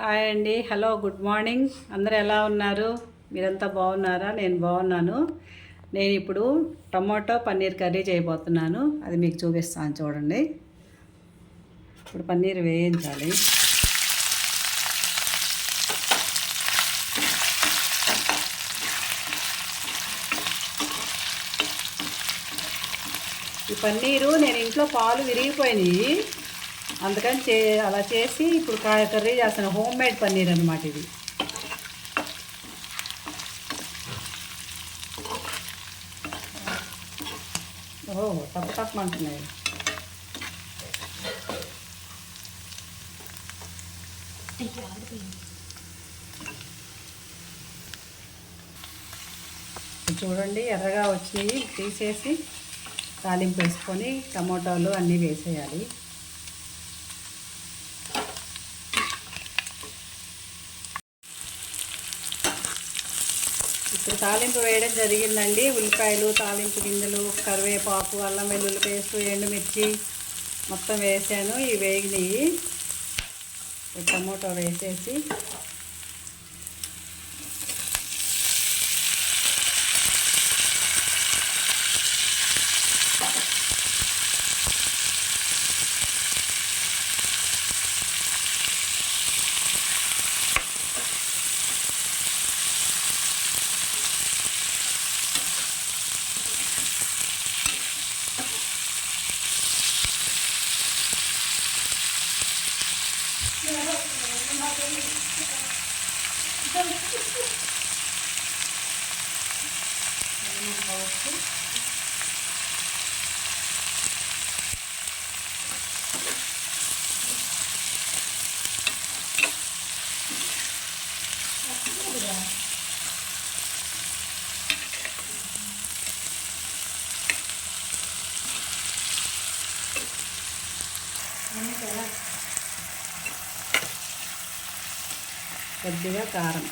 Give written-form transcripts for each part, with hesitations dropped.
Hi అండి, hello, good morning. అందరూ ఎలా ఉన్నారు? మీరంతా బాగున్నారా? నేను బాగున్నాను. నేను ఇప్పుడు టమాటో పన్నీర్ కర్రీ చేయబోతున్నాను. అది మీకు చూపిస్తాను చూడండి. ఇప్పుడు పన్నీర్ వేయించాలి. ఈ పన్నీరు నేను ఇంట్లో పాలు విరిగిపోయినాయి, అందుకని అలా చేసి ఇప్పుడు కర్రీ చేస్తాను. హోమ్ మేడ్ పన్నీర్ అనమాట ఇది. తప్పమంటున్నాయి. చూడండి, ఎర్రగా వచ్చినాయి. తీసేసి తాలింపు వేసుకొని టమోటాలు అన్నీ వేసేయాలి. ఇప్పుడు తాలింపు వేయడం జరిగిందండి. ఉల్లిపాయలు, తాలింపు గింజలు, కరివేపాకు, అల్లం వెల్లుల్లి పేస్ట్, ఎండుమిర్చి మొత్తం వేసాను. ఇవి వేగినాయి. టమోటా వేసేసి కొద్దిగా కారం,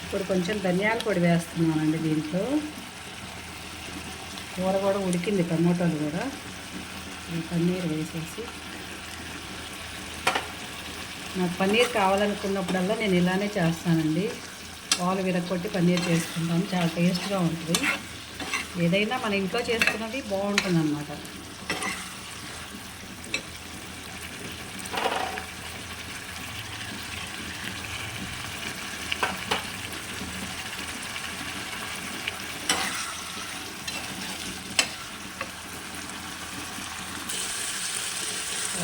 ఇప్పుడు కొంచెం ధనియాల పొడి వేస్తున్నానండి. దీంట్లో కూర కూడా ఉడికింది, టమోటాలు కూడా. ఈ పన్నీర్ వేసేసి, నాకు పన్నీర్ కావాలనుకున్నప్పుడల్లా నేను ఇలానే చేస్తానండి. పాలు విరగొట్టి పన్నీర్ చేసుకుంటాను. చాలా టేస్ట్గా ఉంటుంది. ఏదైనా మన ఇంట్లో చేసుకున్నది బాగుంటుంది అన్నమాట.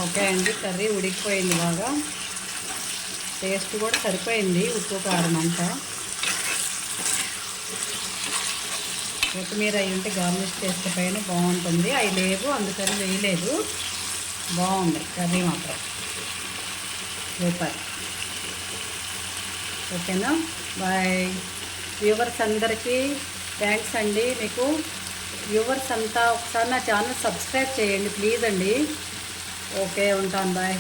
ఓకే అండి, కర్రీ ఉడికిపోయింది బాగా. టేస్ట్ కూడా సరిపోయింది, ఉప్పు కారం అంతా. కొత్తిమీర అవి ఉంటే గార్నిష్ చేస్తే పైన బాగుంటుంది. అవి లేవు, అందుకని వేయలేదు. బాగుంది కర్రీ మాత్రం, సూపర్. ఓకేనా, బాయ్. వ్యూవర్స్ అందరికీ థ్యాంక్స్ అండి. మీకు వ్యూవర్స్ అంతా ఒకసారి నా ఛానల్ సబ్స్క్రైబ్ చేయండి ప్లీజ్ అండి. ఓకే, ఉంటాను, బాయ్.